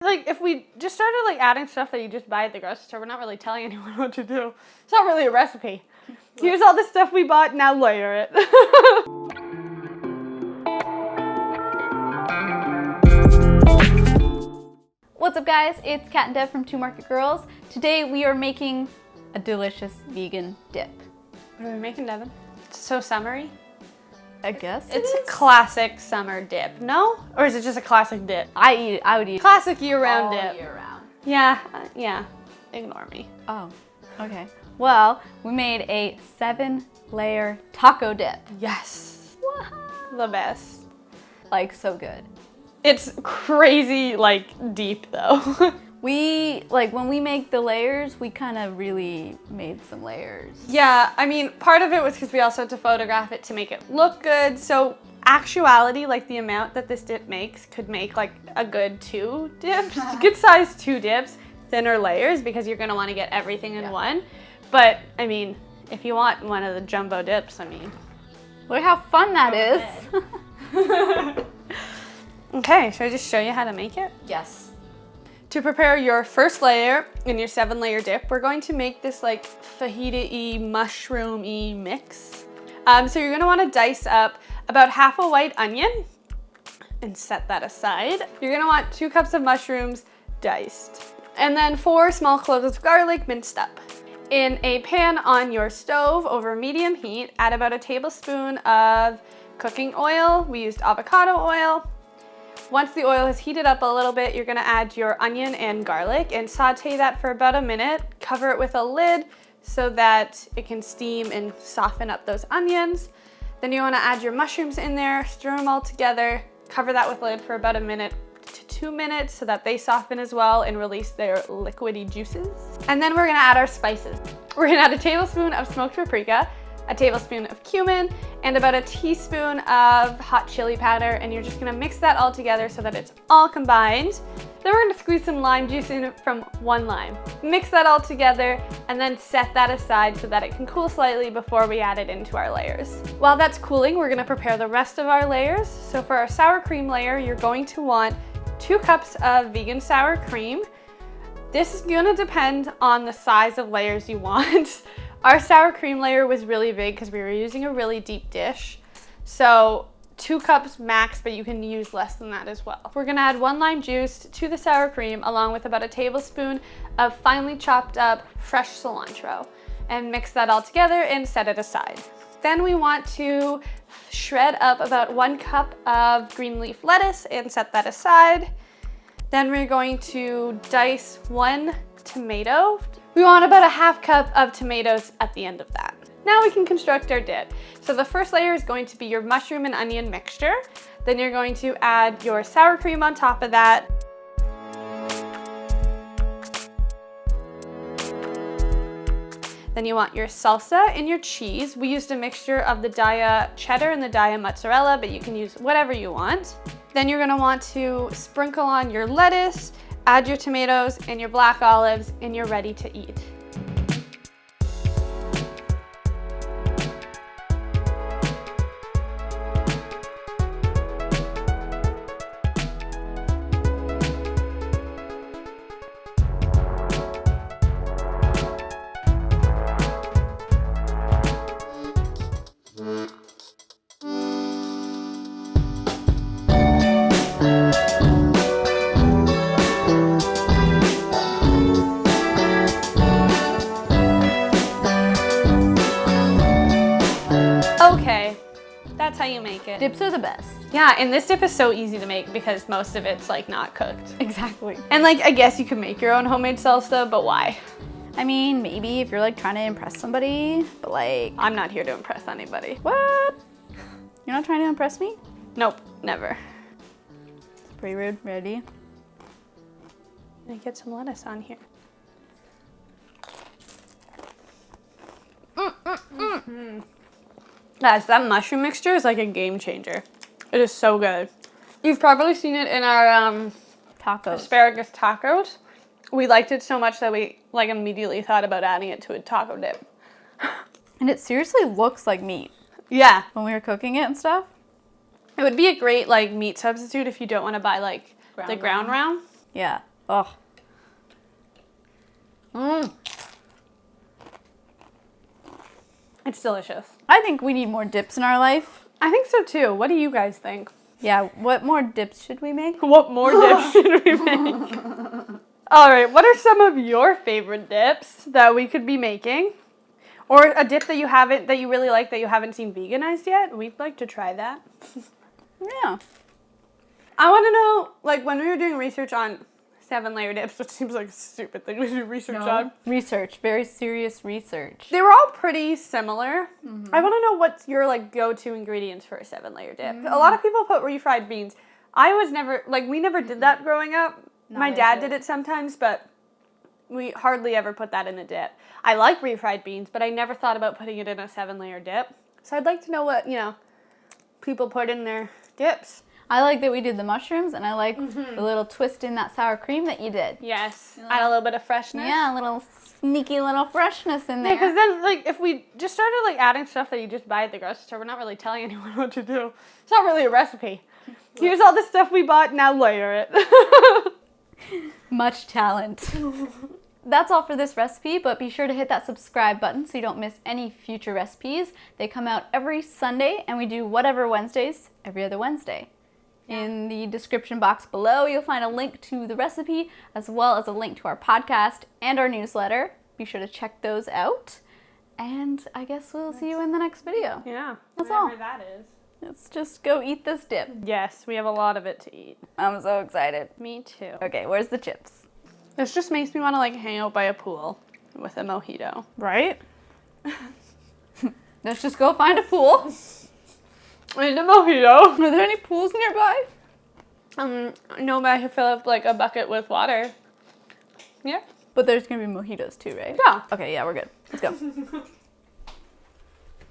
Like, if we just started, like, adding stuff that you just buy at the grocery store, we're not really telling anyone what to do. It's not really a recipe. Here's all the stuff we bought, now layer it. What's up, guys? It's Kat and Dev from Two Market Girls. Today we are making a delicious vegan dip. What are we making, Devin? It's so summery. I guess It's a classic summer dip, no? Or is it just a classic dip? I would eat Classic year-round all dip. year round. Yeah, yeah. Ignore me. Oh, okay. Well, we made a 7-layer taco dip. Yes. The best. Like, so good. It's crazy, like, deep, though. When we make the layers, we kind of really made some layers. Yeah, I mean, part of it was because we also had to photograph it to make it look good. So, actuality, like the amount that this dip makes could make like a good 2 dips, good size 2 dips, thinner layers, because you're gonna want to get everything in one. But I mean, if you want one of the jumbo dips, I mean, Look how fun that is. Okay, should I just show you how to make it? Yes. To prepare your first layer in your 7-layer dip, we're going to make this like fajita-y, mushroom-y mix. So you're gonna wanna dice up about half a white onion and set that aside. You're gonna want 2 cups of mushrooms diced. And then 4 small cloves of garlic minced up. In a pan on your stove over medium heat, add about a tablespoon of cooking oil. We used avocado oil. Once the oil has heated up a little bit, you're gonna add your onion and garlic and saute that for about a minute. Cover it with a lid so that it can steam and soften up those onions. Then you wanna add your mushrooms in there, stir them all together, cover that with a lid for about 1 minute to 2 minutes so that they soften as well and release their liquidy juices. And then we're gonna add our spices. We're gonna add a tablespoon of smoked paprika, a tablespoon of cumin, and about a teaspoon of hot chili powder, and you're just gonna mix that all together so that it's all combined. Then we're gonna squeeze some lime juice in from 1 lime. Mix that all together and then set that aside so that it can cool slightly before we add it into our layers. While that's cooling, we're gonna prepare the rest of our layers. So for our sour cream layer, you're going to want 2 cups of vegan sour cream. This is gonna depend on the size of layers you want. Our sour cream layer was really big because we were using a really deep dish. So 2 cups max, but you can use less than that as well. We're gonna add 1 lime juice to the sour cream along with about a tablespoon of finely chopped up fresh cilantro and mix that all together and set it aside. Then we want to shred up about 1 cup of green leaf lettuce and set that aside. Then we're going to dice 1 tomato. We want about a half cup of tomatoes at the end of that. Now we can construct our dip. So the first layer is going to be your mushroom and onion mixture. Then you're going to add your sour cream on top of that. Then you want your salsa and your cheese. We used a mixture of the Daiya cheddar and the Daiya mozzarella, but you can use whatever you want. Then you're gonna want to sprinkle on your lettuce, add your tomatoes and your black olives, and you're ready to eat. Okay, that's how you make it. Dips are the best. Yeah, and this dip is so easy to make because most of it's like not cooked. Exactly. And like, I guess you could make your own homemade salsa, but why? I mean, maybe if you're like trying to impress somebody, but like, I'm not here to impress anybody. what? You're not trying to impress me? Nope, never. Pretty rude. Ready? Let me get some lettuce on here. Guys, that mushroom mixture is like a game changer. It is so good. You've probably seen it in our Tacos. asparagus tacos. We liked it so much that we like immediately thought about adding it to a taco dip. And it seriously looks like meat Yeah. when we were cooking it and stuff. It would be a great like meat substitute if you don't want to buy like the ground round. Yeah. Oh. It's delicious. I think we need more dips in our life. I think so too. What do you guys think? Yeah, what more dips should we make? What more dips should we make? All right, what are some of your favorite dips that we could be making? Or a dip that you really like that you haven't seen veganized yet? We'd like to try that. Yeah. I want to know, like, when we were doing research on 7-layer dips, which seems like a stupid thing to do research on. Research, very serious research. They were all pretty similar. I want to know what's your, like, go-to ingredients for a 7-layer dip. A lot of people put refried beans. We never did that growing up. My dad did it sometimes, but we hardly ever put that in a dip. I like refried beans, but I never thought about putting it in a 7-layer dip. So I'd like to know what, people put in their dips. I like that we did the mushrooms, and I like the little twist in that sour cream that you did. Yes. Add a little bit of freshness. Yeah, a little sneaky little freshness in there. Because then, like, if we just started, like, adding stuff that you just buy at the grocery store, we're not really telling anyone what to do. It's not really a recipe. Here's all the stuff we bought, now layer it. Much talent. That's all for this recipe, but be sure to hit that subscribe button so you don't miss any future recipes. They come out every Sunday, and we do whatever Wednesdays every other Wednesday. In the description box below, you'll find a link to the recipe, as well as a link to our podcast and our newsletter. Be sure to check those out. And I guess we'll see you in the next video. Yeah. That's all. Whatever that is. Let's just go eat this dip. Yes, we have a lot of it to eat. I'm so excited. Me too. Okay, where's the chips? This just makes me want to, like, hang out by a pool with a mojito. Right? Let's just go find a pool. And a mojito. Are there any pools nearby? No, but I could fill up, like, a bucket with water. Yeah. But there's gonna be mojitos too, right? Yeah. Okay, yeah, we're good. Let's go.